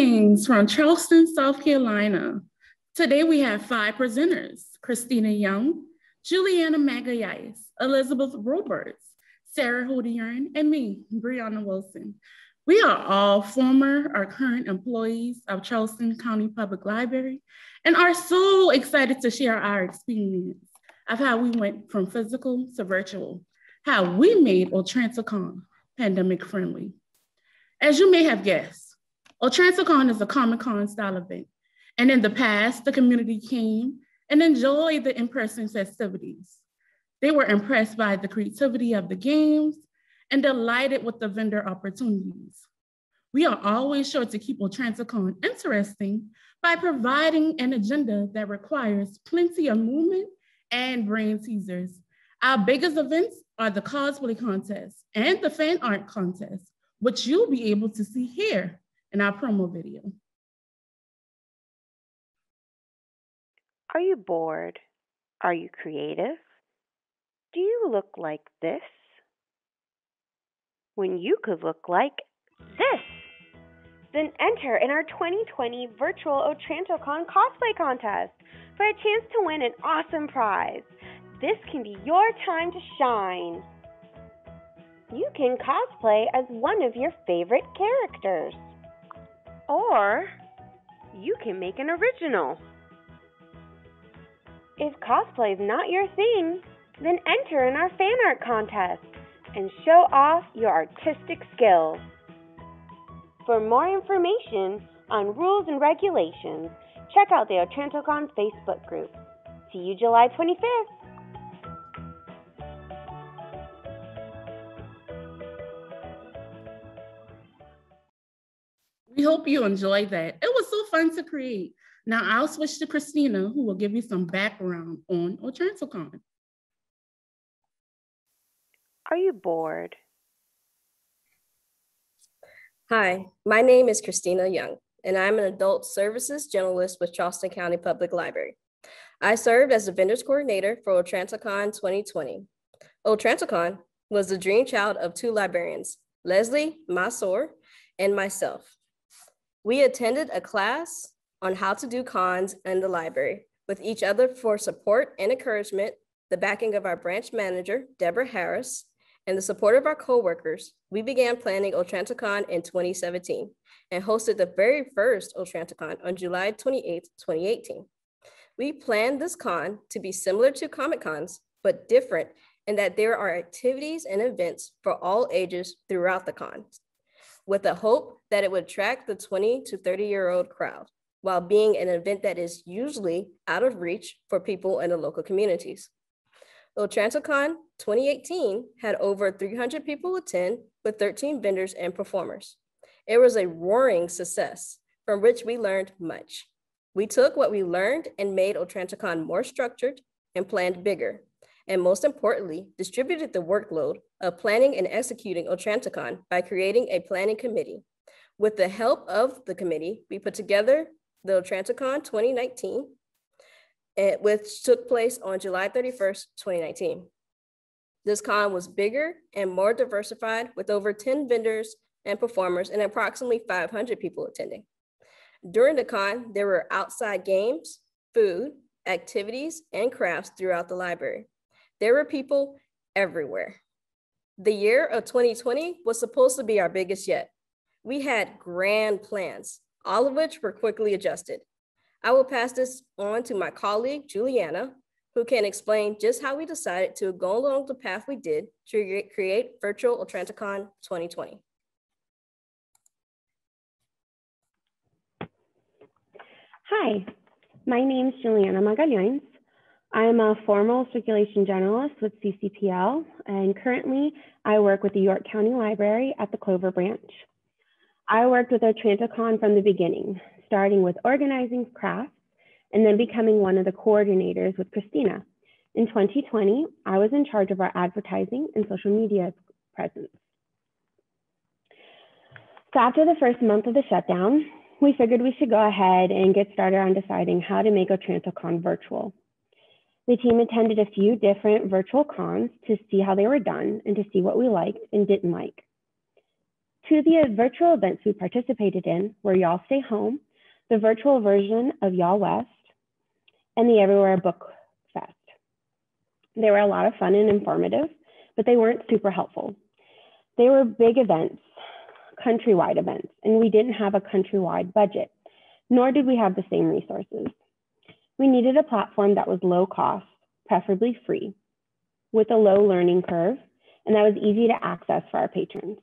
Greetings from Charleston, South Carolina. Today we have 5 presenters: Christina Young, Julliana Magalhães, Elizabeth Roberds, Sarah Hodierne, and me, Bre'Ana Wilson. We are all former or current employees of Charleston County Public Library and are so excited to share our experience of how we went from physical to virtual, how we made Otrantocon pandemic friendly. As you may have guessed, Otrantocon is a Comic-Con style event, and in the past, the community came and enjoyed the in-person festivities. They were impressed by the creativity of the games and delighted with the vendor opportunities. We are always sure to keep Otrantocon interesting by providing an agenda that requires plenty of movement and brain teasers. Our biggest events are the Cosplay Contest and the Fan Art Contest, which you'll be able to see here in our promo video. Are you bored? Are you creative? Do you look like this? When you could look like this? Then enter in our 2020 virtual Otrantocon Cosplay Contest for a chance to win an awesome prize. This can be your time to shine. You can cosplay as one of your favorite characters. Or you can make an original. If cosplay is not your thing, then enter in our fan art contest and show off your artistic skills. For more information on rules and regulations, check out the Otrantocon Facebook group. See you July 25th. We hope you enjoyed that. It was so fun to create. Now I'll switch to Christina, who will give you some background on Otrantocon. Are you bored? Hi, my name is Christina Young, and I'm an adult services generalist with Charleston County Public Library. I served as the vendors coordinator for Otrantocon 2020. Otrantocon was the dream child of 2 librarians, Leslie Masor and myself. We attended a class on how to do cons in the library with each other for support and encouragement, the backing of our branch manager, Deborah Harris, and the support of our coworkers. We began planning Otrantocon in 2017 and hosted the very first Otrantocon on July 28, 2018. We planned this con to be similar to Comic Cons, but different in that there are activities and events for all ages throughout the con, with the hope that it would attract the 20 to 30-year-old crowd, while being an event that is usually out of reach for people in the local communities. Otrantocon 2018 had over 300 people attend with 13 vendors and performers. It was a roaring success from which we learned much. We took what we learned and made Otrantocon more structured and planned bigger, and most importantly, distributed the workload of planning and executing Otrantocon by creating a planning committee. With the help of the committee, we put together the Otrantocon 2019, which took place on July 31st, 2019. This con was bigger and more diversified with over 10 vendors and performers and approximately 500 people attending. During the con, there were outside games, food, activities, and crafts throughout the library. There were people everywhere. The year of 2020 was supposed to be our biggest yet. We had grand plans, all of which were quickly adjusted. I will pass this on to my colleague, Julliana, who can explain just how we decided to go along the path we did to create virtual Otrantocon 2020. Hi, my name is Julliana Magalhães. I'm a formal circulation generalist with CCPL, and currently I work with the York County Library at the Clover branch. I worked with Otrantocon from the beginning, starting with organizing crafts and then becoming one of the coordinators with Christina. In 2020, I was in charge of our advertising and social media presence. So after the first month of the shutdown, we figured we should go ahead and get started on deciding how to make Otrantocon virtual. The team attended a few different virtual cons to see how they were done and to see what we liked and didn't like. Two of the virtual events we participated in were Y'all Stay Home, the virtual version of Y'all West, and the Everywhere Book Fest. They were a lot of fun and informative, but they weren't super helpful. They were big events, countrywide events, and we didn't have a countrywide budget, nor did we have the same resources. We needed a platform that was low cost, preferably free, with a low learning curve, and that was easy to access for our patrons.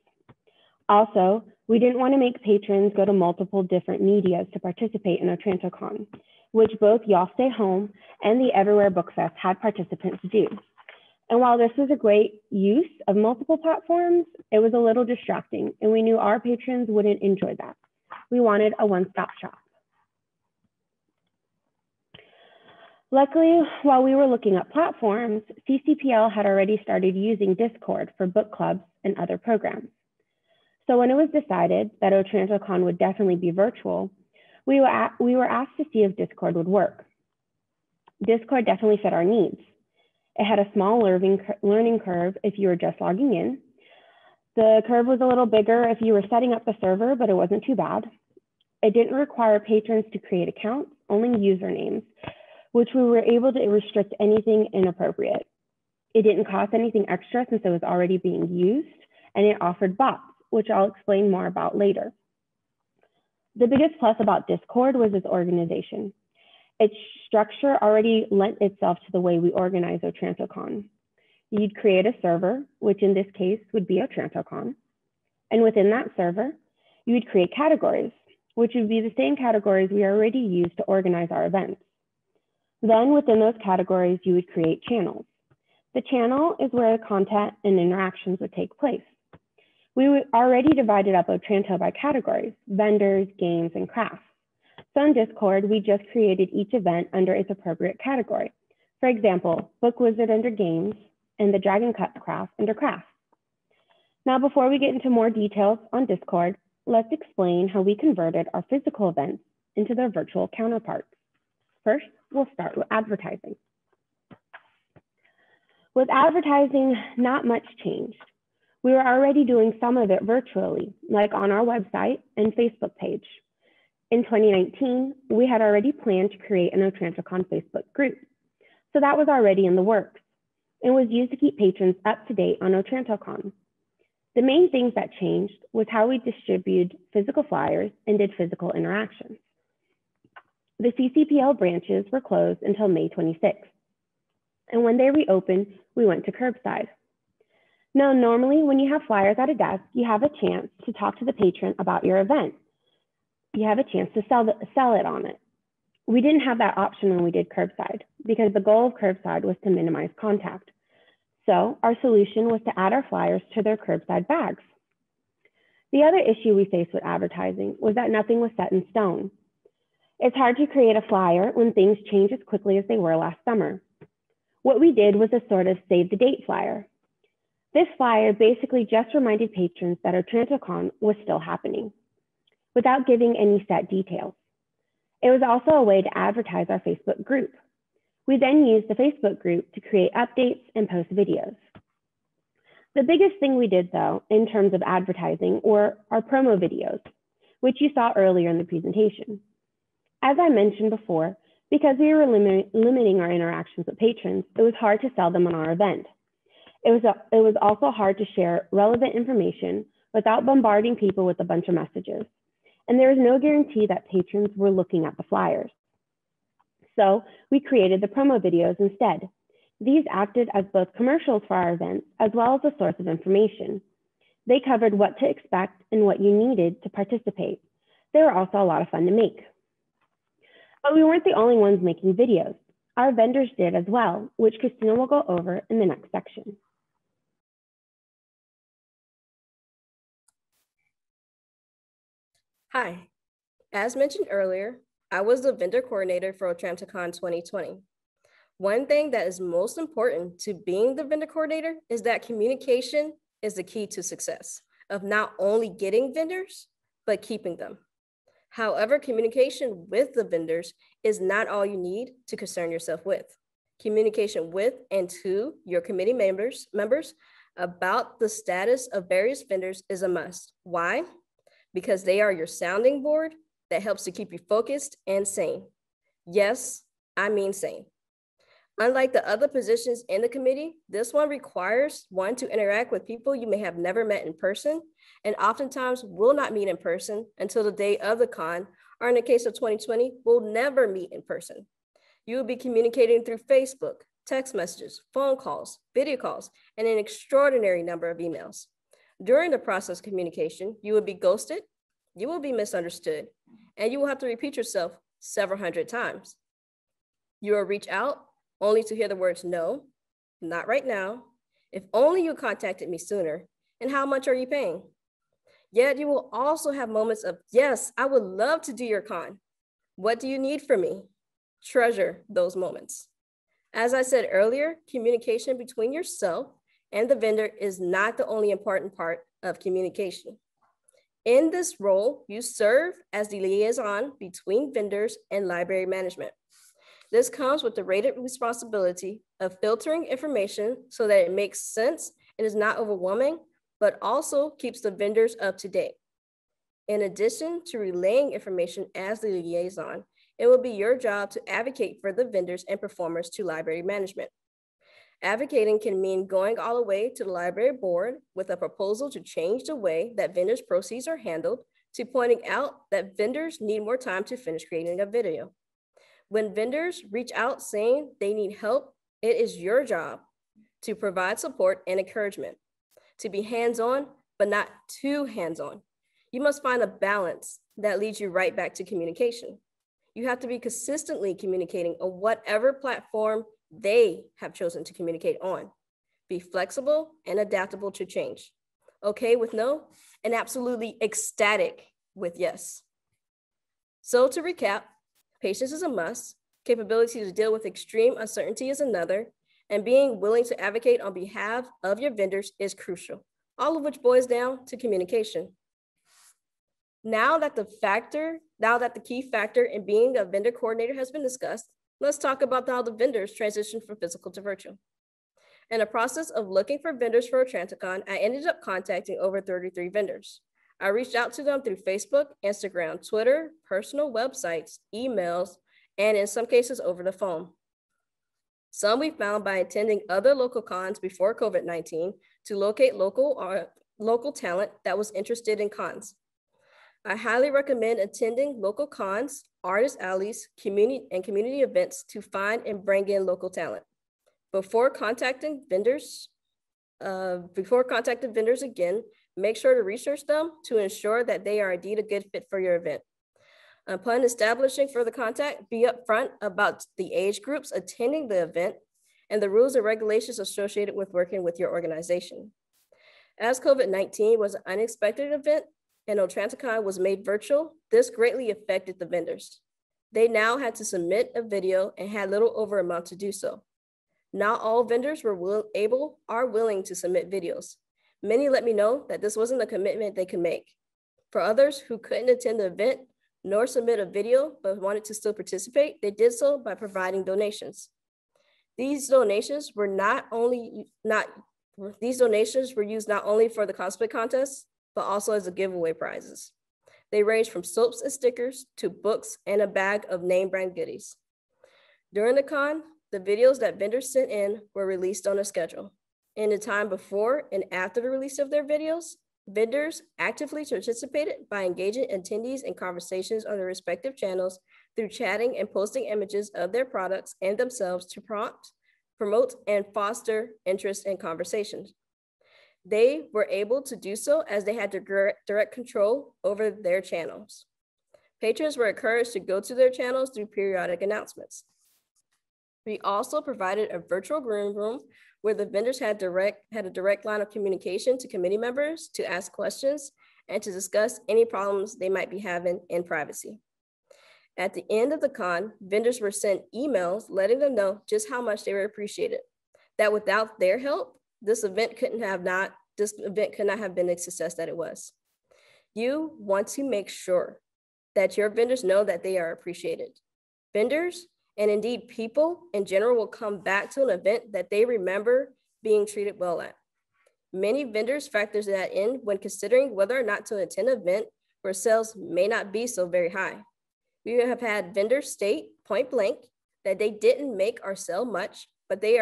Also, we didn't want to make patrons go to multiple different medias to participate in Otrantocon, which both Y'all Stay Home and the Everywhere Book Fest had participants do. And while this was a great use of multiple platforms, it was a little distracting, and we knew our patrons wouldn't enjoy that. We wanted a one-stop shop. Luckily, while we were looking at platforms, CCPL had already started using Discord for book clubs and other programs. So when it was decided that Otrantocon would definitely be virtual, we were asked to see if Discord would work. Discord definitely fit our needs. It had a small learning curve if you were just logging in. The curve was a little bigger if you were setting up the server, but it wasn't too bad. It didn't require patrons to create accounts, only usernames, which we were able to restrict anything inappropriate. It didn't cost anything extra since it was already being used, and it offered bots, which I'll explain more about later. The biggest plus about Discord was its organization. Its structure already lent itself to the way we organize Otrantocon. You'd create a server, which in this case would be Otrantocon, and within that server, you would create categories, which would be the same categories we already use to organize our events. Then within those categories, you would create channels. The channel is where the content and interactions would take place. We already divided up Otranto by categories: vendors, games, and crafts. So in Discord, we just created each event under its appropriate category. For example, Book Wizard under games and the Dragon Cut craft under crafts. Now, before we get into more details on Discord, let's explain how we converted our physical events into their virtual counterparts. First, we'll start with advertising. With advertising, not much changed. We were already doing some of it virtually, like on our website and Facebook page. In 2019, we had already planned to create an Otrantocon Facebook group. So that was already in the works and was used to keep patrons up to date on Otrantocon. The main things that changed was how we distributed physical flyers and did physical interactions. The CCPL branches were closed until May 26th. And when they reopened, we went to curbside. Now, normally when you have flyers at a desk, you have a chance to talk to the patron about your event. You have a chance to sell it on it. We didn't have that option when we did curbside because the goal of curbside was to minimize contact. So our solution was to add our flyers to their curbside bags. The other issue we faced with advertising was that nothing was set in stone. It's hard to create a flyer when things change as quickly as they were last summer. What we did was a sort of save the date flyer. This flyer basically just reminded patrons that Otrantocon was still happening, without giving any set details. It was also a way to advertise our Facebook group. We then used the Facebook group to create updates and post videos. The biggest thing we did, though, in terms of advertising were our promo videos, which you saw earlier in the presentation. As I mentioned before, because we were limiting our interactions with patrons, it was hard to sell them on our event. It was also hard to share relevant information without bombarding people with a bunch of messages. And there was no guarantee that patrons were looking at the flyers. So we created the promo videos instead. These acted as both commercials for our events, as well as a source of information. They covered what to expect and what you needed to participate. They were also a lot of fun to make. But we weren't the only ones making videos. Our vendors did as well, which Christina will go over in the next section. Hi, as mentioned earlier, I was the vendor coordinator for Otrantocon 2020. One thing that is most important to being the vendor coordinator is that communication is the key to success of not only getting vendors, but keeping them. However, communication with the vendors is not all you need to concern yourself with. Communication with and to your committee members about the status of various vendors is a must. Why? Because they are your sounding board that helps to keep you focused and sane. Yes, I mean sane. Unlike the other positions in the committee, this one requires one to interact with people you may have never met in person, and oftentimes will not meet in person until the day of the con, or in the case of 2020, will never meet in person. You will be communicating through Facebook, text messages, phone calls, video calls, and an extraordinary number of emails. During the process of communication, you will be ghosted, you will be misunderstood, and you will have to repeat yourself several hundred times. You will reach out only to hear the words no, not right now, if only you contacted me sooner, and how much are you paying? Yet you will also have moments of, yes, I would love to do your con. What do you need from me? Treasure those moments. As I said earlier, communication between yourself and the vendor is not the only important part of communication. In this role, you serve as the liaison between vendors and library management. This comes with the rated responsibility of filtering information so that it makes sense and is not overwhelming, but also keeps the vendors up to date. In addition to relaying information as the liaison, it will be your job to advocate for the vendors and performers to library management. Advocating can mean going all the way to the library board with a proposal to change the way that vendors' proceeds are handled, to pointing out that vendors need more time to finish creating a video. When vendors reach out saying they need help, it is your job to provide support and encouragement, to be hands-on, but not too hands-on. You must find a balance that leads you right back to communication. You have to be consistently communicating on whatever platform they have chosen to communicate on. Be flexible and adaptable to change. Okay with no, and absolutely ecstatic with yes. So to recap, patience is a must, capability to deal with extreme uncertainty is another, and being willing to advocate on behalf of your vendors is crucial, all of which boils down to communication. Now that the key factor in being a vendor coordinator has been discussed, let's talk about how the vendors transition from physical to virtual. In the process of looking for vendors for Otrantocon, I ended up contacting over 33 vendors. I reached out to them through Facebook, Instagram, Twitter, personal websites, emails, and in some cases over the phone. Some we found by attending other local cons before COVID-19 to locate local talent that was interested in cons. I highly recommend attending local cons, artist alleys, community events to find and bring in local talent. Before contacting vendors again, make sure to research them to ensure that they are indeed a good fit for your event. Upon establishing further contact, be upfront about the age groups attending the event and the rules and regulations associated with working with your organization. As COVID-19 was an unexpected event and Otrantocon was made virtual, this greatly affected the vendors. They now had to submit a video and had little over a month to do so. Not all vendors are willing to submit videos. Many let me know that this wasn't a commitment they could make. For others who couldn't attend the event nor submit a video but wanted to still participate, they did so by providing donations. These donations were used not only for the cosplay contest, but also as a giveaway prizes. They range from soaps and stickers to books and a bag of name brand goodies. During the con, the videos that vendors sent in were released on a schedule. In the time before and after the release of their videos, vendors actively participated by engaging attendees in conversations on their respective channels through chatting and posting images of their products and themselves to promote, and foster interest in conversations. They were able to do so as they had direct control over their channels. Patrons were encouraged to go to their channels through periodic announcements. We also provided a virtual green room where the vendors had a direct line of communication to committee members to ask questions and to discuss any problems they might be having in privacy. At the end of the con, vendors were sent emails letting them know just how much they were appreciated, that without their help, this event could not have been the success that it was. You want to make sure that your vendors know that they are appreciated. Vendors, and indeed people in general, will come back to an event that they remember being treated well at. Many vendors factor that in when considering whether or not to attend an event where sales may not be so very high. We have had vendors state point blank that they didn't make or sell much, but they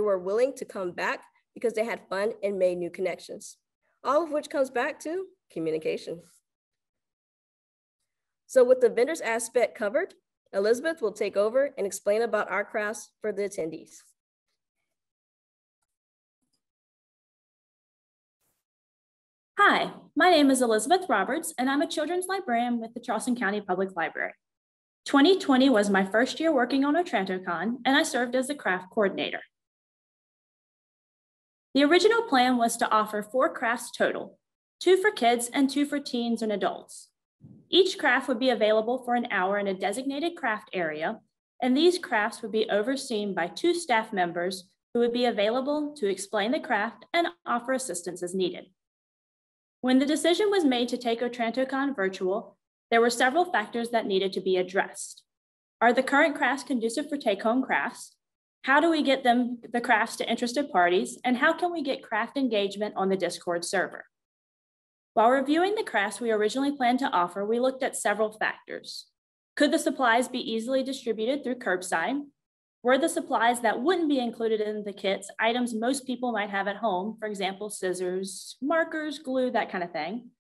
were willing to come back because they had fun and made new connections. All of which comes back to communication. So with the vendors aspect covered, Elizabeth will take over and explain about our crafts for the attendees. Hi, my name is Elizabeth Roberts, and I'm a children's librarian with the Charleston County Public Library. 2020 was my first year working on Otrantocon, and I served as the craft coordinator. The original plan was to offer 4 crafts total, 2 for kids and 2 for teens and adults. Each craft would be available for an hour in a designated craft area, and these crafts would be overseen by 2 staff members who would be available to explain the craft and offer assistance as needed. When the decision was made to take Otrantocon virtual, there were several factors that needed to be addressed. Are the current crafts conducive for take-home crafts? How do we get the crafts to interested parties? And how can we get craft engagement on the Discord server? While reviewing the crafts we originally planned to offer, we looked at several factors. Could the supplies be easily distributed through curbside? Were the supplies that wouldn't be included in the kits items most people might have at home, for example, scissors, markers, glue, that kind of thing?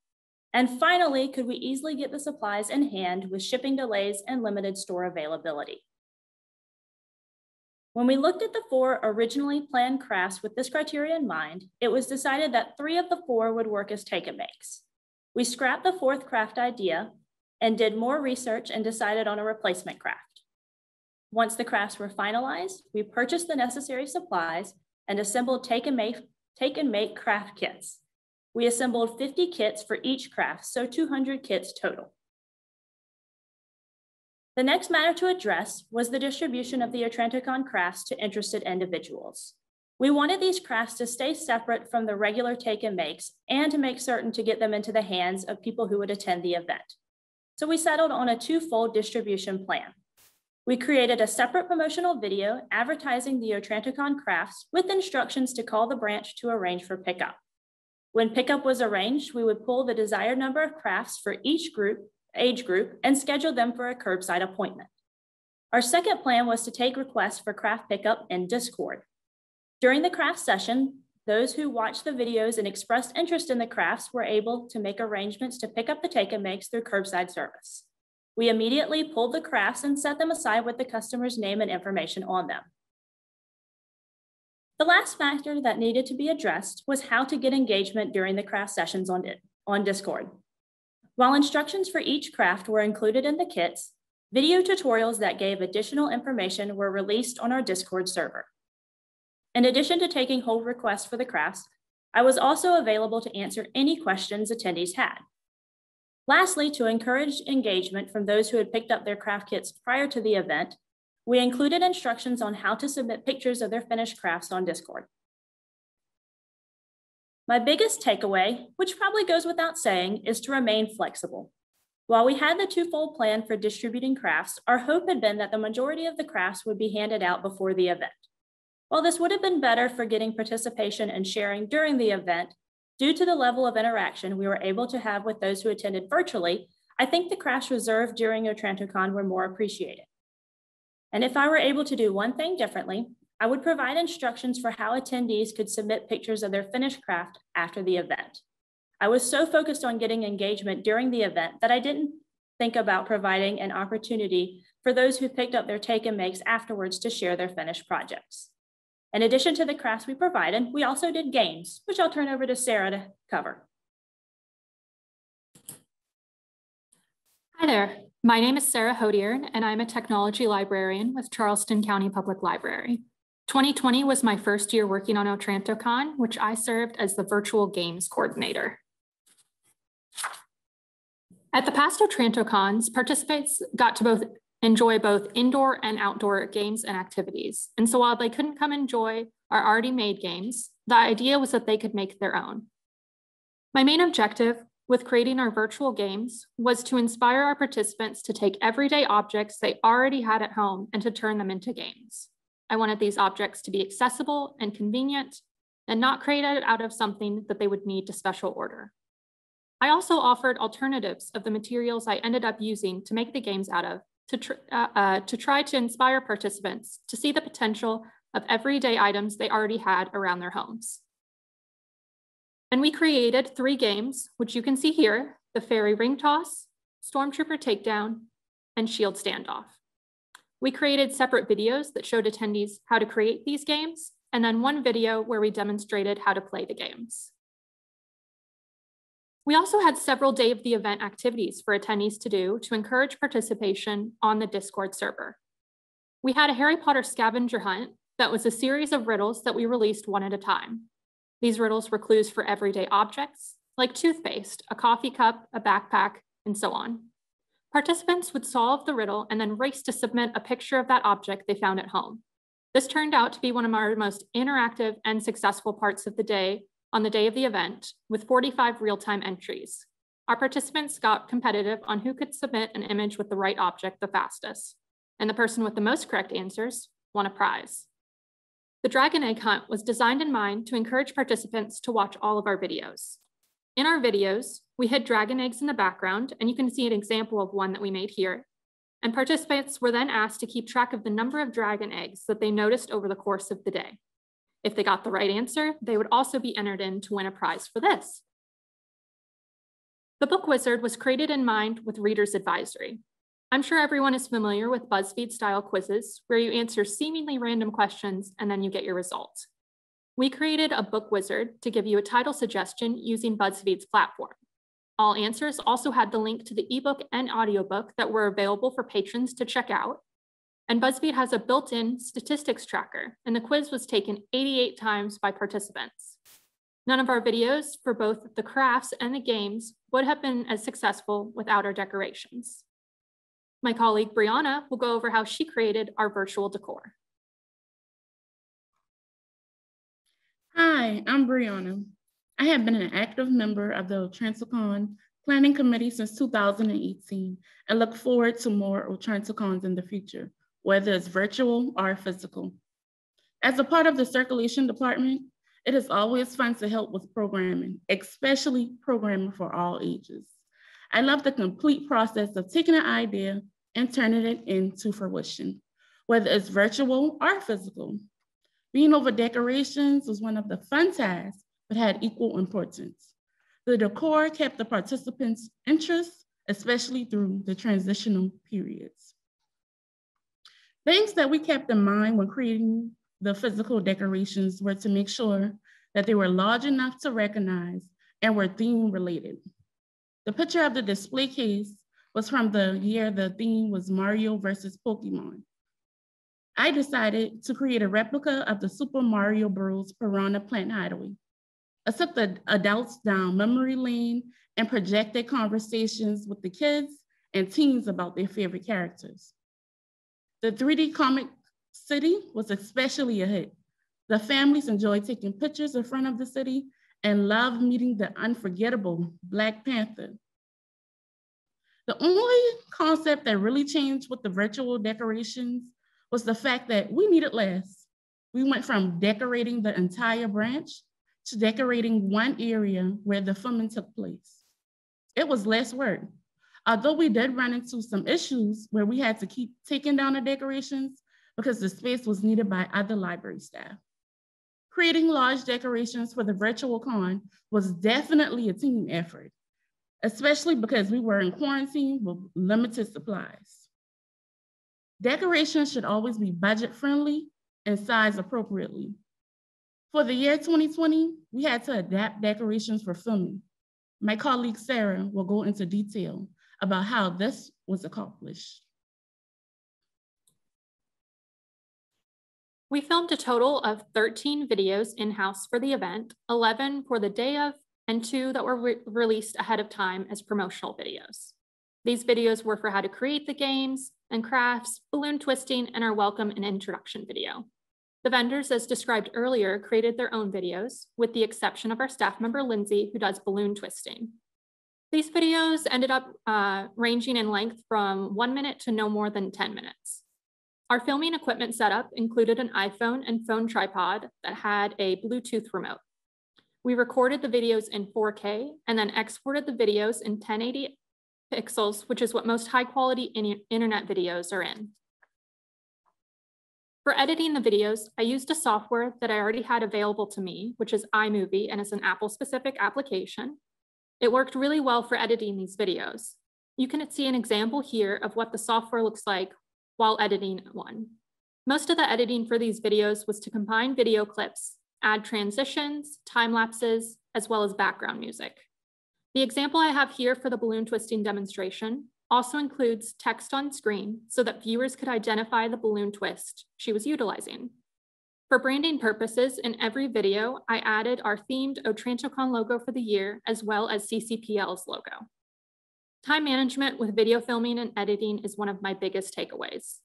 And finally, could we easily get the supplies in hand with shipping delays and limited store availability? When we looked at the 4 originally planned crafts with this criteria in mind, it was decided that 3 of the 4 would work as take-and-makes. We scrapped the 4th craft idea and did more research and decided on a replacement craft. Once the crafts were finalized, we purchased the necessary supplies and assembled take-and-make craft kits. We assembled 50 kits for each craft, so 200 kits total. The next matter to address was the distribution of the Otrantocon crafts to interested individuals. We wanted these crafts to stay separate from the regular take-and-makes and to make certain to get them into the hands of people who would attend the event. So we settled on a 2-fold distribution plan. We created a separate promotional video advertising the Otrantocon crafts with instructions to call the branch to arrange for pickup. When pickup was arranged, we would pull the desired number of crafts for each age group and schedule them for a curbside appointment. Our second plan was to take requests for craft pickup in Discord. During the craft session, those who watched the videos and expressed interest in the crafts were able to make arrangements to pick up the take-and-makes through curbside service. We immediately pulled the crafts and set them aside with the customer's name and information on them. The last factor that needed to be addressed was how to get engagement during the craft sessions on Discord. While instructions for each craft were included in the kits, video tutorials that gave additional information were released on our Discord server. In addition to taking hold requests for the crafts, I was also available to answer any questions attendees had. Lastly, to encourage engagement from those who had picked up their craft kits prior to the event, we included instructions on how to submit pictures of their finished crafts on Discord. My biggest takeaway, which probably goes without saying, is to remain flexible. While we had the 2-fold plan for distributing crafts, our hope had been that the majority of the crafts would be handed out before the event. While this would have been better for getting participation and sharing during the event, due to the level of interaction we were able to have with those who attended virtually, I think the crafts reserved during Otrantocon were more appreciated. And if I were able to do one thing differently, I would provide instructions for how attendees could submit pictures of their finished craft after the event. I was so focused on getting engagement during the event that I didn't think about providing an opportunity for those who picked up their take-and-makes afterwards to share their finished projects. In addition to the crafts we provided, we also did games, which I'll turn over to Sarah to cover. Hi there, my name is Sarah Hodierne, and I'm a technology librarian with Charleston County Public Library. 2020 was my first year working on Otrantocon, which I served as the virtual games coordinator. At the past Otrantocons, participants got to enjoy both indoor and outdoor games and activities. And so while they couldn't come enjoy our already made games, the idea was that they could make their own. My main objective with creating our virtual games was to inspire our participants to take everyday objects they already had at home and to turn them into games. I wanted these objects to be accessible and convenient, and not created out of something that they would need to special order. I also offered alternatives of the materials I ended up using to make the games out of to try to inspire participants to see the potential of everyday items they already had around their homes. And we created 3 games, which you can see here: the Fairy Ring Toss, Stormtrooper Takedown, and Shield Standoff. We created separate videos that showed attendees how to create these games, and then one video where we demonstrated how to play the games. We also had several day of the event activities for attendees to do to encourage participation on the Discord server. We had a Harry Potter scavenger hunt that was a series of riddles that we released one at a time. These riddles were clues for everyday objects, like toothpaste, a coffee cup, a backpack, and so on. Participants would solve the riddle and then race to submit a picture of that object they found at home. This turned out to be one of our most interactive and successful parts of the day on the day of the event, with 45 real-time entries. Our participants got competitive on who could submit an image with the right object the fastest, and the person with the most correct answers won a prize. The Dragon Egg Hunt was designed in mind to encourage participants to watch all of our videos. In our videos, we hid dragon eggs in the background, and you can see an example of one that we made here. And participants were then asked to keep track of the number of dragon eggs that they noticed over the course of the day. If they got the right answer, they would also be entered in to win a prize for this. The Book Wizard was created in mind with Reader's Advisory. I'm sure everyone is familiar with BuzzFeed-style quizzes where you answer seemingly random questions and then you get your results. We created a Book Wizard to give you a title suggestion using BuzzFeed's platform. All answers also had the link to the ebook and audiobook that were available for patrons to check out. And BuzzFeed has a built-in statistics tracker, and the quiz was taken 88 times by participants. None of our videos for both the crafts and the games would have been as successful without our decorations. My colleague Bre'Ana will go over how she created our virtual decor. Hi, I'm Bre'Ana. I have been an active member of the Otrantocon Planning Committee since 2018 and look forward to more Otrantocons in the future, whether it's virtual or physical. As a part of the circulation department, it is always fun to help with programming, especially programming for all ages. I love the complete process of taking an idea and turning it into fruition, whether it's virtual or physical. Being over decorations was one of the fun tasks, but had equal importance. The decor kept the participants' interest, especially through the transitional periods. Things that we kept in mind when creating the physical decorations were to make sure that they were large enough to recognize and were theme related. The picture of the display case was from the year the theme was Mario versus Pokemon. I decided to create a replica of the Super Mario Bros. Piranha Plant Hideaway. I took the adults down memory lane and projected conversations with the kids and teens about their favorite characters. The 3D comic city was especially a hit. The families enjoyed taking pictures in front of the city and loved meeting the unforgettable Black Panther. The only concept that really changed with the virtual decorations was the fact that we needed less. We went from decorating the entire branch to decorating one area where the filming took place. It was less work. Although we did run into some issues where we had to keep taking down the decorations because the space was needed by other library staff. Creating large decorations for the virtual con was definitely a team effort, especially because we were in quarantine with limited supplies. Decorations should always be budget friendly and sized appropriately. For the year 2020, we had to adapt decorations for filming. My colleague Sarah will go into detail about how this was accomplished. We filmed a total of 13 videos in-house for the event, 11 for the day of, and 2 that were released ahead of time as promotional videos. These videos were for how to create the games and crafts, balloon twisting, and our welcome and introduction video. The vendors, as described earlier, created their own videos, with the exception of our staff member, Lindsay, who does balloon twisting. These videos ended up ranging in length from 1 minute to no more than 10 minutes. Our filming equipment setup included an iPhone and phone tripod that had a Bluetooth remote. We recorded the videos in 4K and then exported the videos in 1080 pixels, which is what most high quality internet videos are in. For editing the videos, I used a software that I already had available to me, which is iMovie, and it's an Apple-specific application. It worked really well for editing these videos. You can see an example here of what the software looks like while editing one. Most of the editing for these videos was to combine video clips, add transitions, time lapses, as well as background music. The example I have here for the balloon twisting demonstration also includes text on screen so that viewers could identify the balloon twist she was utilizing. For branding purposes, in every video, I added our themed Otrantocon logo for the year, as well as CCPL's logo. Time management with video filming and editing is one of my biggest takeaways.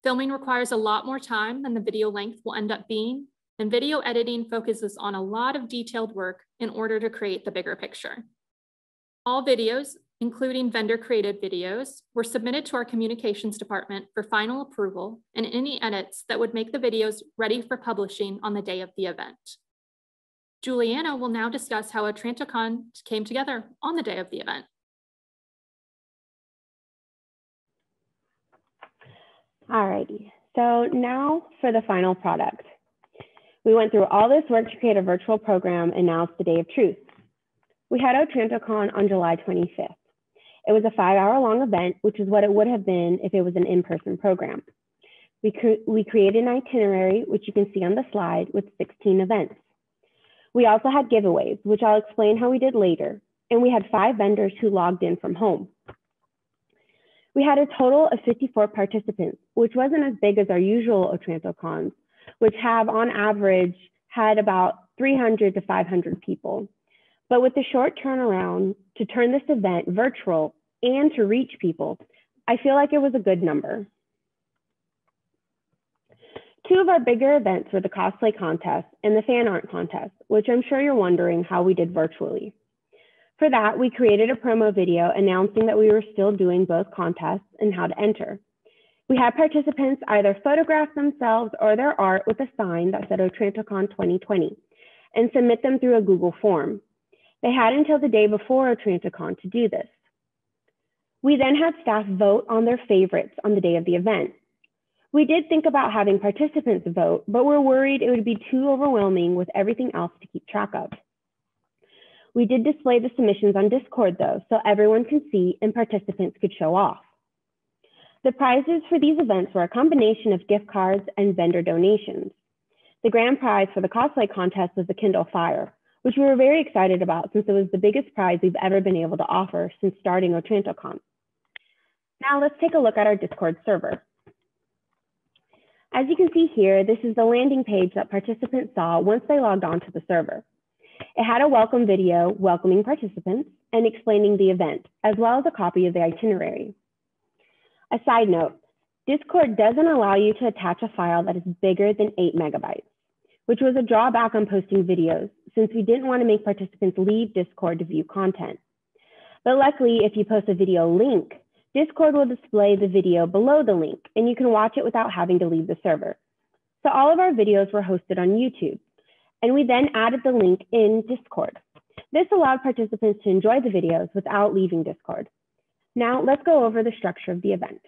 Filming requires a lot more time than the video length will end up being, and video editing focuses on a lot of detailed work in order to create the bigger picture. All videos, including vendor-created videos, were submitted to our communications department for final approval and any edits that would make the videos ready for publishing on the day of the event. Julliana will now discuss how Otrantocon came together on the day of the event. Alrighty, so now for the final product. We went through all this work to create a virtual program, and now it's the day of truth. We had Otrantocon on July 25th. It was a 5-hour-long event, which is what it would have been if it was an in-person program. We created an itinerary, which you can see on the slide, with 16 events. We also had giveaways, which I'll explain how we did later, and we had 5 vendors who logged in from home. We had a total of 54 participants, which wasn't as big as our usual Otrantocons, which have on average had about 300 to 500 people. But with the short turnaround to turn this event virtual and to reach people, I feel like it was a good number. 2 of our bigger events were the Cosplay Contest and the Fan Art Contest, which I'm sure you're wondering how we did virtually. For that, we created a promo video announcing that we were still doing both contests and how to enter. We had participants either photograph themselves or their art with a sign that said Otrantocon 2020 and submit them through a Google form. They had until the day before Otrantocon to do this. We then had staff vote on their favorites on the day of the event. We did think about having participants vote, but we're worried it would be too overwhelming with everything else to keep track of. We did display the submissions on Discord though, so everyone can see and participants could show off. The prizes for these events were a combination of gift cards and vendor donations. The grand prize for the Cosplay Contest was the Kindle Fire, which we were very excited about since it was the biggest prize we've ever been able to offer since starting Otrantocon. Now let's take a look at our Discord server. As you can see here, this is the landing page that participants saw once they logged on to the server. It had a welcome video welcoming participants and explaining the event, as well as a copy of the itinerary. A side note, Discord doesn't allow you to attach a file that is bigger than 8 megabytes, which was a drawback on posting videos since we didn't want to make participants leave Discord to view content. But luckily, if you post a video link, Discord will display the video below the link and you can watch it without having to leave the server. So all of our videos were hosted on YouTube, and we then added the link in Discord. This allowed participants to enjoy the videos without leaving Discord. Now let's go over the structure of the event.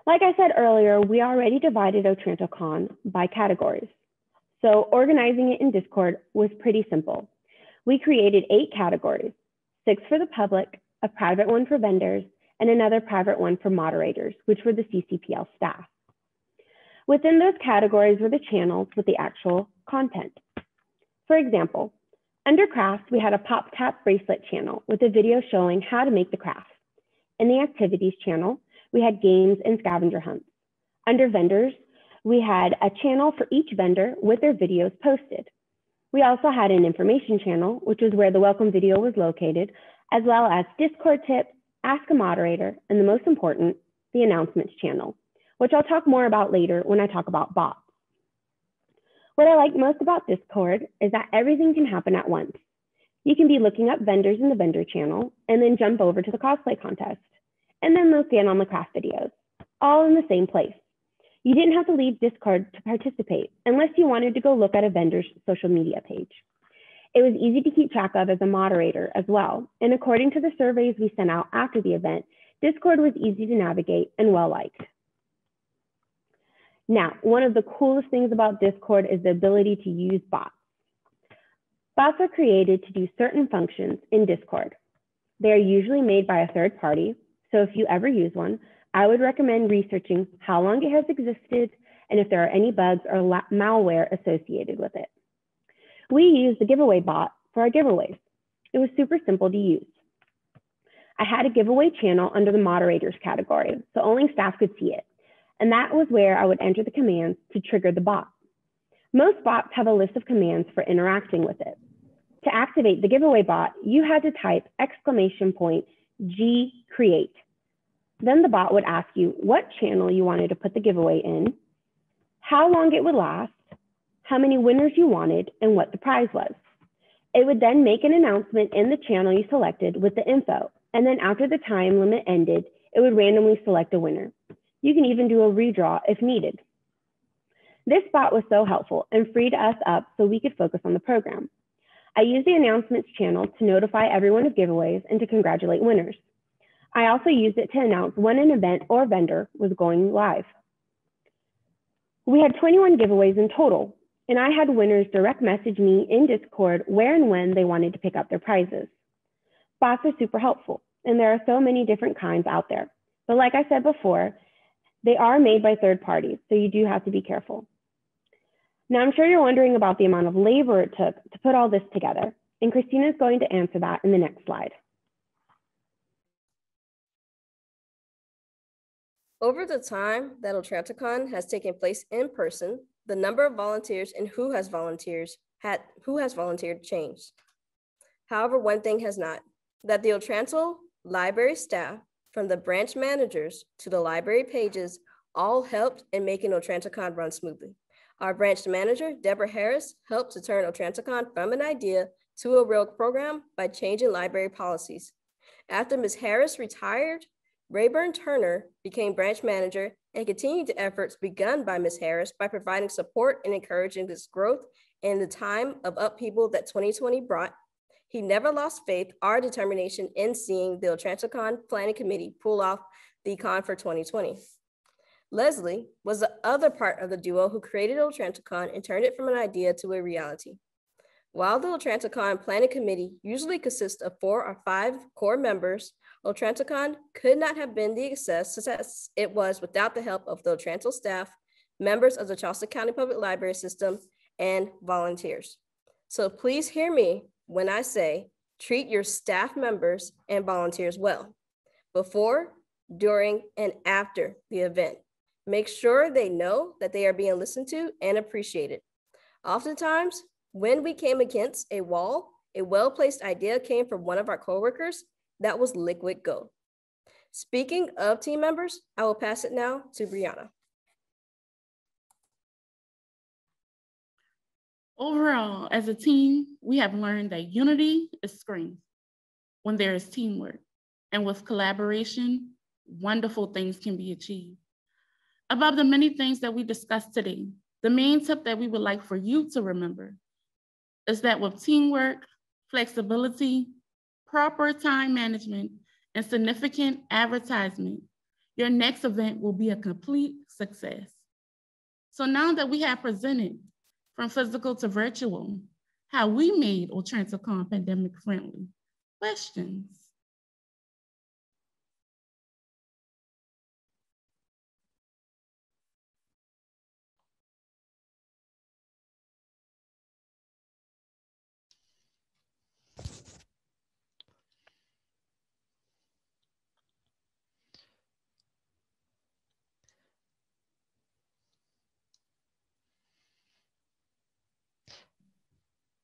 Like I said earlier, we already divided Otrantocon by categories. So organizing it in Discord was pretty simple. We created 8 categories, 6 for the public, a private one for vendors, and another private one for moderators, which were the CCPL staff. Within those categories were the channels with the actual content. For example, under crafts, we had a pop tap bracelet channel with a video showing how to make the craft. In the activities channel, we had games and scavenger hunts. Under vendors, we had a channel for each vendor with their videos posted. We also had an information channel, which was where the welcome video was located, as well as Discord tips, Ask a Moderator, and the most important, the announcements channel, which I'll talk more about later when I talk about bots. What I like most about Discord is that everything can happen at once. You can be looking up vendors in the vendor channel and then jump over to the cosplay contest, and then look in on the craft videos. all in the same place. You didn't have to leave Discord to participate unless you wanted to go look at a vendor's social media page. It was easy to keep track of as a moderator as well, and according to the surveys we sent out after the event, Discord was easy to navigate and well-liked. Now, one of the coolest things about Discord is the ability to use bots. Bots are created to do certain functions in Discord. They are usually made by a third party, so if you ever use one, I would recommend researching how long it has existed and if there are any bugs or malware associated with it. We use the giveaway bot for our giveaways. It was super simple to use. I had a giveaway channel under the moderators category, so only staff could see it. And that was where I would enter the commands to trigger the bot. Most bots have a list of commands for interacting with it. To activate the giveaway bot, you had to type !G create. Then the bot would ask you what channel you wanted to put the giveaway in, how long it would last, how many winners you wanted, and what the prize was. It would then make an announcement in the channel you selected with the info, and then after the time limit ended, it would randomly select a winner. You can even do a redraw if needed. This bot was so helpful and freed us up so we could focus on the program. I used the announcements channel to notify everyone of giveaways and to congratulate winners. I also used it to announce when an event or vendor was going live. We had 21 giveaways in total, and I had winners direct message me in Discord where and when they wanted to pick up their prizes. Bots are super helpful, and there are so many different kinds out there. But like I said before, they are made by third parties, so you do have to be careful. Now, I'm sure you're wondering about the amount of labor it took to put all this together, and Christina is going to answer that in the next slide. Over the time that Otrantocon has taken place in person, the number of volunteers and who has volunteered changed. However, one thing has not, that the Otranto library staff, from the branch managers to the library pages, all helped in making Otrantocon run smoothly. Our branch manager, Deborah Harris, helped to turn Otrantocon from an idea to a real program by changing library policies. After Ms. Harris retired, Rayburn Turner became branch manager and continued the efforts begun by Ms. Harris by providing support and encouraging this growth in the time of upheaval that 2020 brought. He never lost faith or determination in seeing the Otrantocon Planning Committee pull off the con for 2020. Leslie was the other part of the duo who created Otrantocon and turned it from an idea to a reality. While the Otrantocon Planning Committee usually consists of 4 or 5 core members, Otrantocon could not have been the success it was without the help of the Otranto staff, members of the Charleston County Public Library System, and volunteers. So please hear me when I say treat your staff members and volunteers well, before, during, and after the event. Make sure they know that they are being listened to and appreciated. Oftentimes, when we came against a wall, a well-placed idea came from one of our coworkers. That was liquid gold. Speaking of team members, I will pass it now to Bre'Ana. Overall, as a team, we have learned that unity is strength when there is teamwork, and with collaboration, wonderful things can be achieved. Above the many things that we discussed today, the main tip that we would like for you to remember is that with teamwork, flexibility, proper time management, and significant advertisement, your next event will be a complete success. So now that we have presented from physical to virtual, how we made Otrantocon pandemic friendly, questions?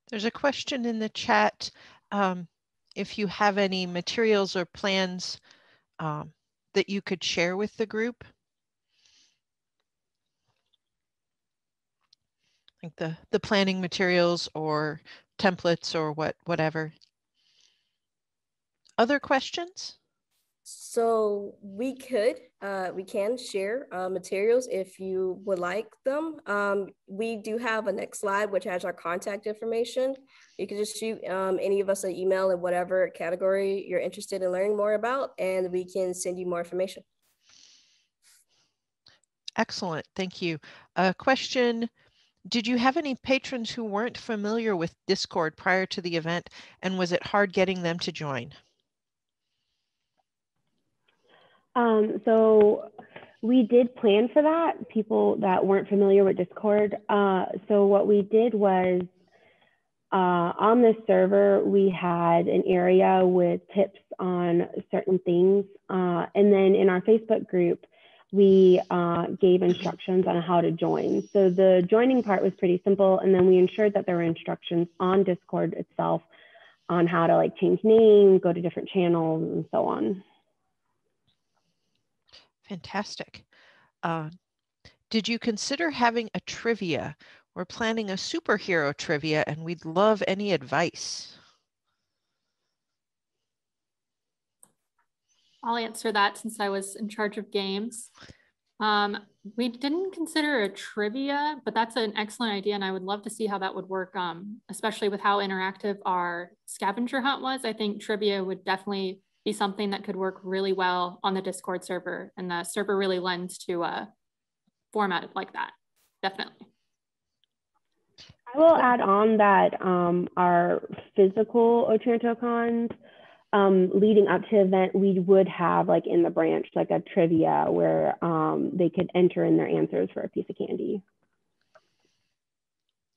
There's a question in the chat. If you have any materials or plans that you could share with the group. Like the planning materials or templates or whatever. Other questions? So we can share materials if you would like them. We do have a next slide, which has our contact information. You can just shoot any of us an email in whatever category you're interested in learning more about, and we can send you more information. Excellent, thank you. A question, did you have any patrons who weren't familiar with Discord prior to the event, and was it hard getting them to join? So we did plan for that, people that weren't familiar with Discord. So what we did was on this server, we had an area with tips on certain things. And then in our Facebook group, we gave instructions on how to join. So the joining part was pretty simple. And then we ensured that there were instructions on Discord itself on how to like change names, go to different channels and so on. Fantastic. Did you consider having a trivia? We're planning a superhero trivia and we'd love any advice. I'll answer that since I was in charge of games. We didn't consider a trivia, but that's an excellent idea. And I would love to see how that would work, especially with how interactive our scavenger hunt was. I think trivia would definitely be something that could work really well on the Discord server. And the server really lends to a format like that, definitely. I will add on that our physical Otrantocons, leading up to the event, we would have like in the branch, like a trivia where they could enter in their answers for a piece of candy.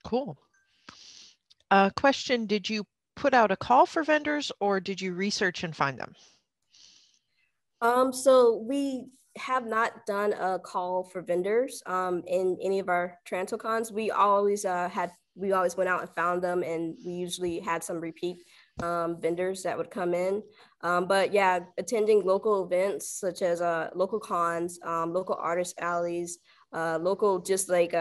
Cool. Question, did you put out a call for vendors or did you research and find them? So we have not done a call for vendors in any of our Otrantocons. We always went out and found them, and we usually had some repeat vendors that would come in. But yeah, attending local events such as local cons, local artist alleys, local just like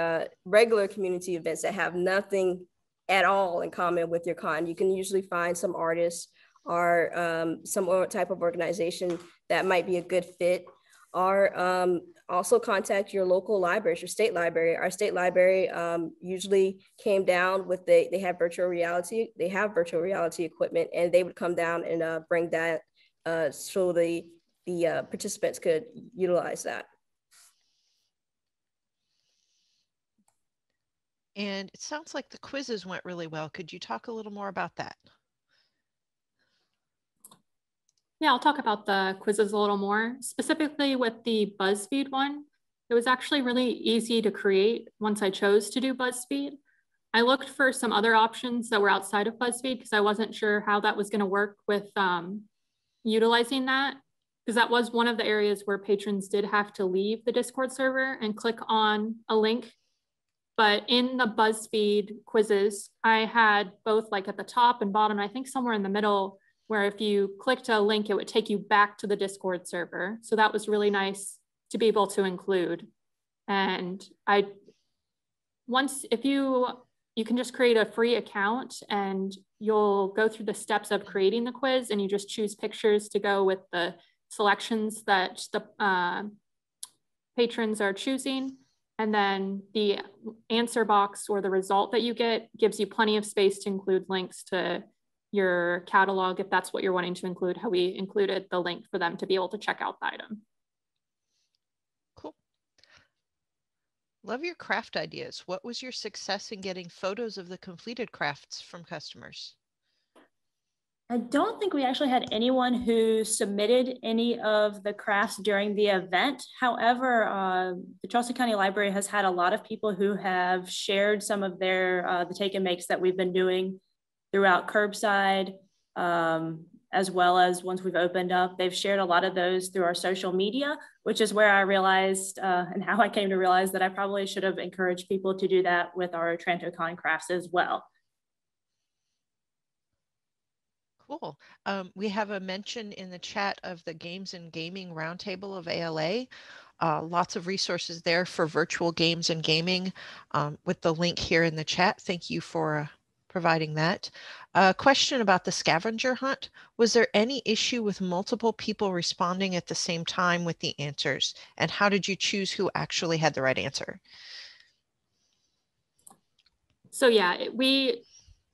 regular community events that have nothing at all in common with your con. You can usually find some artists or some type of organization that might be a good fit, or also contact your local libraries, your state library. Our state library usually came down with they have virtual reality equipment, and they would come down and bring that so the participants could utilize that. And it sounds like the quizzes went really well. Could you talk a little more about that? Yeah, I'll talk about the quizzes a little more. Specifically with the BuzzFeed one, it was actually really easy to create once I chose to do BuzzFeed. I looked for some other options that were outside of BuzzFeed because I wasn't sure how that was going to work with utilizing that, because that was one of the areas where patrons did have to leave the Discord server and click on a link. But in the BuzzFeed quizzes, I had both like at the top and bottom, and I think somewhere in the middle, where if you clicked a link, it would take you back to the Discord server. So that was really nice to be able to include. And if you can just create a free account and you'll go through the steps of creating the quiz, and you just choose pictures to go with the selections that the patrons are choosing. And then the answer box or the result that you get gives you plenty of space to include links to your catalog if that's what you're wanting to include, how we included the link for them to be able to check out the item. Cool. Love your craft ideas. What was your success in getting photos of the completed crafts from customers? I don't think we actually had anyone who submitted any of the crafts during the event. However, the Charleston County Library has had a lot of people who have shared some of their the take and makes that we've been doing throughout curbside, as well as once we've opened up. They've shared a lot of those through our social media, which is where I realized and how I came to realize that I probably should have encouraged people to do that with our Otrantocon crafts as well. Cool. We have a mention in the chat of the Games and Gaming Roundtable of ALA. Lots of resources there for virtual games and gaming with the link here in the chat. Thank you for providing that. A question about the scavenger hunt. Was there any issue with multiple people responding at the same time with the answers? And how did you choose who actually had the right answer? So yeah, we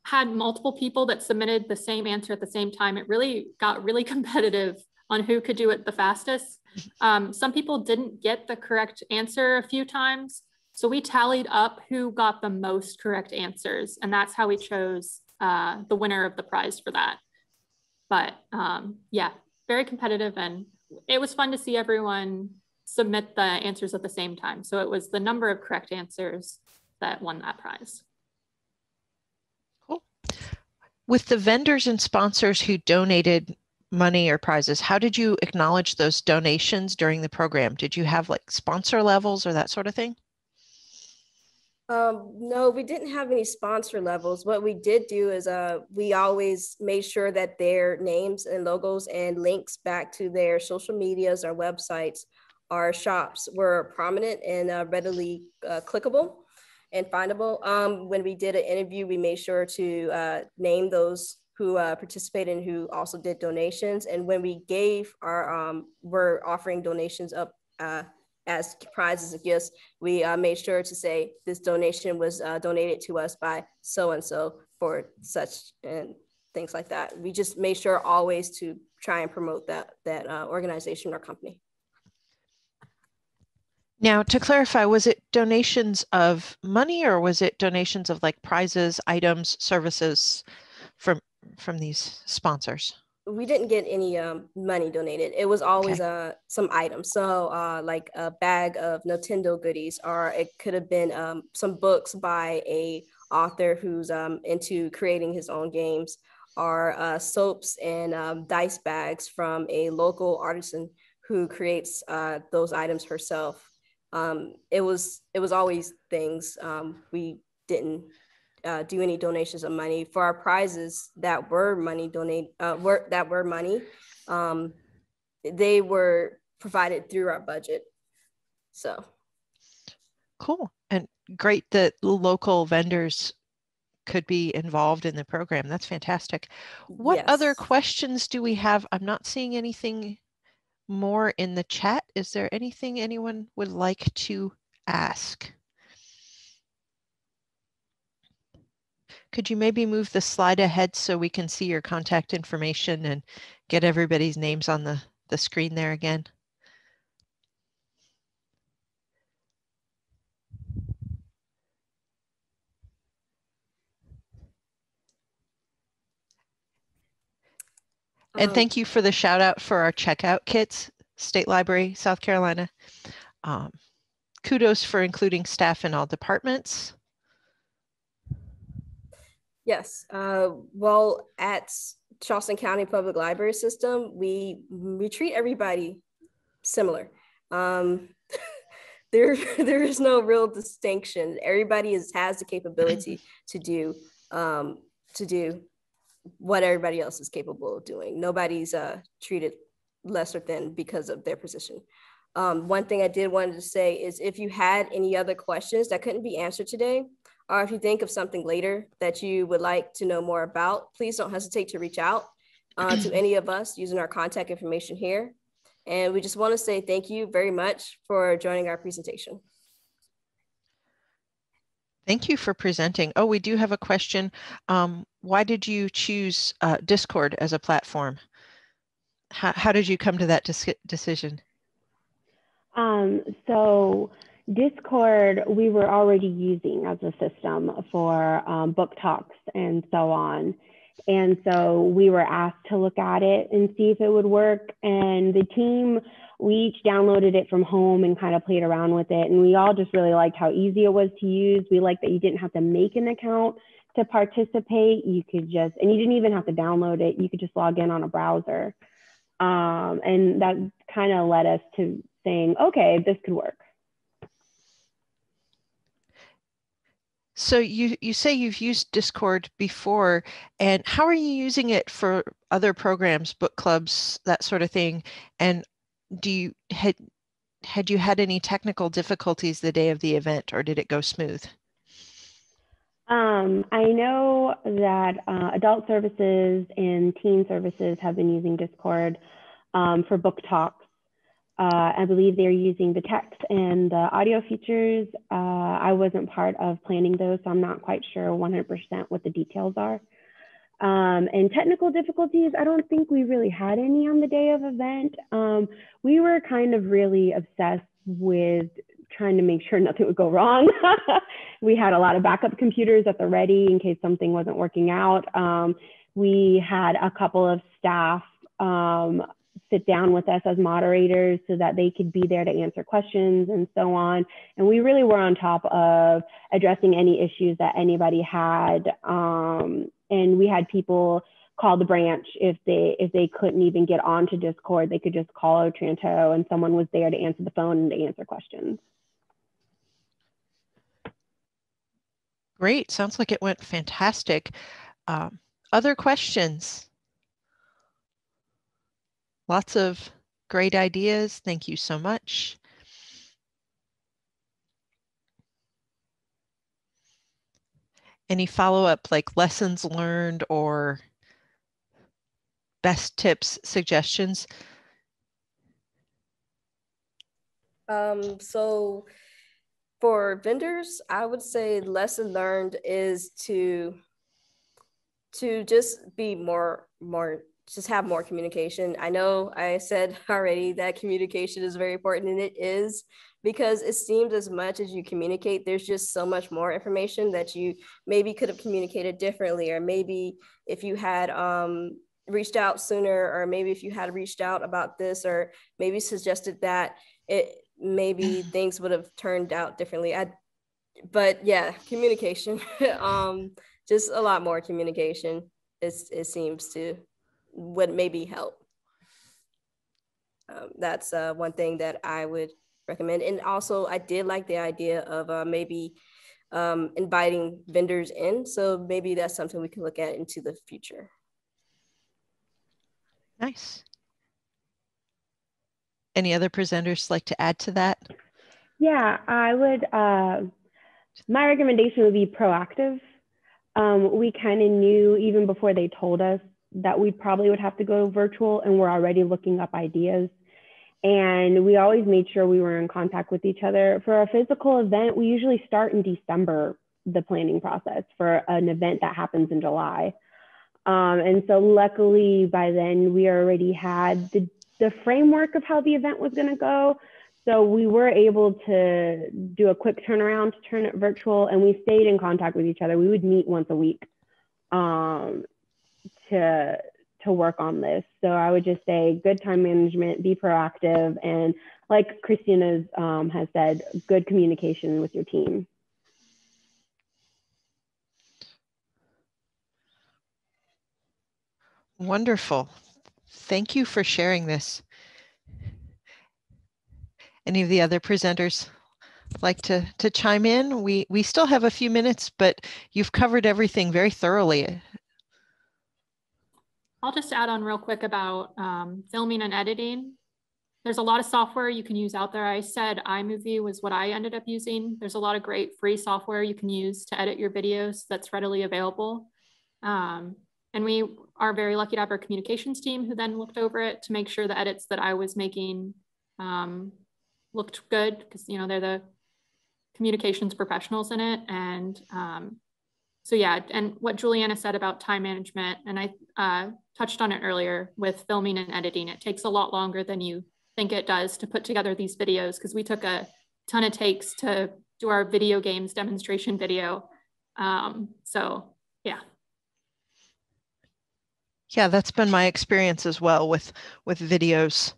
had multiple people that submitted the same answer at the same time. It really got really competitive on who could do it the fastest. Some people didn't get the correct answer a few times. So we tallied up who got the most correct answers, and that's how we chose the winner of the prize for that. But yeah, very competitive, and it was fun to see everyone submit the answers at the same time. So it was the number of correct answers that won that prize. Cool. With the vendors and sponsors who donated money or prizes, how did you acknowledge those donations during the program? Did you have like sponsor levels or that sort of thing? No, we didn't have any sponsor levels. What we did do is we always made sure that their names and logos and links back to their social medias, our websites, our shops were prominent and readily clickable and findable. When we did an interview, we made sure to name those who participated and who also did donations. And when we gave our, we're offering donations up as prizes and gifts, we made sure to say this donation was donated to us by so-and-so for such and things like that. We just made sure always to try and promote that organization or company. Now, to clarify, was it donations of money or was it donations of like prizes, items, services from these sponsors? We didn't get any money donated. It was always some items. So like a bag of Nintendo goodies, or it could have been some books by a author who's into creating his own games, or soaps and dice bags from a local artisan who creates those items herself. It was always things. We didn't do any donations of money for our prizes that were money they were provided through our budget. So cool, and great that local vendors could be involved in the program. That's fantastic. What other questions do we have? I'm not seeing anything more in the chat. Is there anything anyone would like to ask? Could you maybe move the slide ahead so we can see your contact information and get everybody's names on the screen there again? And thank you for the shout out for our checkout kits, State Library, South Carolina. Kudos for including staff in all departments. Yes, well, at Charleston County Public Library System, we treat everybody similar. There is no real distinction. Everybody has the capability to do what everybody else is capable of doing. Nobody's treated lesser than because of their position. One thing I did want to say is if you had any other questions that couldn't be answered today, or if you think of something later that you would like to know more about, please don't hesitate to reach out to any of us using our contact information here. And we just want to say thank you very much for joining our presentation. Thank you for presenting. Oh, we do have a question. Why did you choose Discord as a platform? How did you come to that decision? So Discord, we were already using as a system for book talks and so on. And so we were asked to look at it and see if it would work. And the team, we each downloaded it from home and kind of played around with it. And we all just really liked how easy it was to use. We liked that you didn't have to make an account to participate. You could just, and you didn't even have to download it. You could just log in on a browser. And that kind of led us to saying, okay, this could work. So you say you've used Discord before, and how are you using it for other programs, book clubs, that sort of thing? And had you had any technical difficulties the day of the event, or did it go smooth? I know that adult services and teen services have been using Discord for book talks. I believe they're using the text and the audio features. I wasn't part of planning those, so I'm not quite sure 100% what the details are. And technical difficulties, I don't think we really had any on the day of event. We were kind of really obsessed with trying to make sure nothing would go wrong. We had a lot of backup computers at the ready in case something wasn't working out. We had a couple of staff sit down with us as moderators so that they could be there to answer questions and so on. And we really were on top of addressing any issues that anybody had. And we had people call the branch if they couldn't even get onto Discord, they could just call Otranto and someone was there to answer the phone and to answer questions. Great, sounds like it went fantastic. Other questions? Lots of great ideas. Thank you so much. Any follow-up, like lessons learned or best tips, suggestions? So for vendors, I would say lesson learned is to just be just have more communication. I know I said already that communication is very important, and it is, because it seems as much as you communicate, there's just so much more information that you maybe could have communicated differently, or maybe if you had reached out sooner, or maybe if you had reached out about this, or maybe suggested that, maybe things would have turned out differently. But yeah, communication, just a lot more communication. It seems to would maybe help. That's one thing that I would recommend. And also I did like the idea of maybe inviting vendors in. So maybe that's something we can look at into the future. Nice. Any other presenters like to add to that? Yeah, I would, my recommendation would be proactive. We kind of knew even before they told us that we probably would have to go virtual, and we're already looking up ideas. And we always made sure we were in contact with each other. For a physical event, we usually start in December, the planning process for an event that happens in July. And so luckily by then we already had the framework of how the event was going to go. So we were able to do a quick turnaround to turn it virtual, and we stayed in contact with each other. We would meet once a week to work on this. So I would just say good time management, be proactive, and like Christina has said, good communication with your team. Wonderful. Thank you for sharing this. Any of the other presenters like to chime in? We still have a few minutes, but you've covered everything very thoroughly. I'll just add on real quick about filming and editing. There's a lot of software you can use out there. I said iMovie was what I ended up using. There's a lot of great free software you can use to edit your videos that's readily available. And we are very lucky to have our communications team who then looked over it to make sure the edits that I was making looked good, because they're the communications professionals in it. And so yeah, and what Julliana said about time management, and I touched on it earlier with filming and editing, it takes a lot longer than you think it does to put together these videos, because we took a ton of takes to do our video games demonstration video. So yeah. Yeah, that's been my experience as well with videos.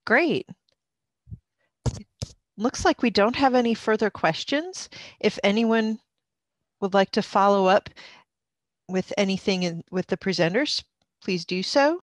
Great. Looks like we don't have any further questions. If anyone would like to follow up with anything with the presenters, please do so.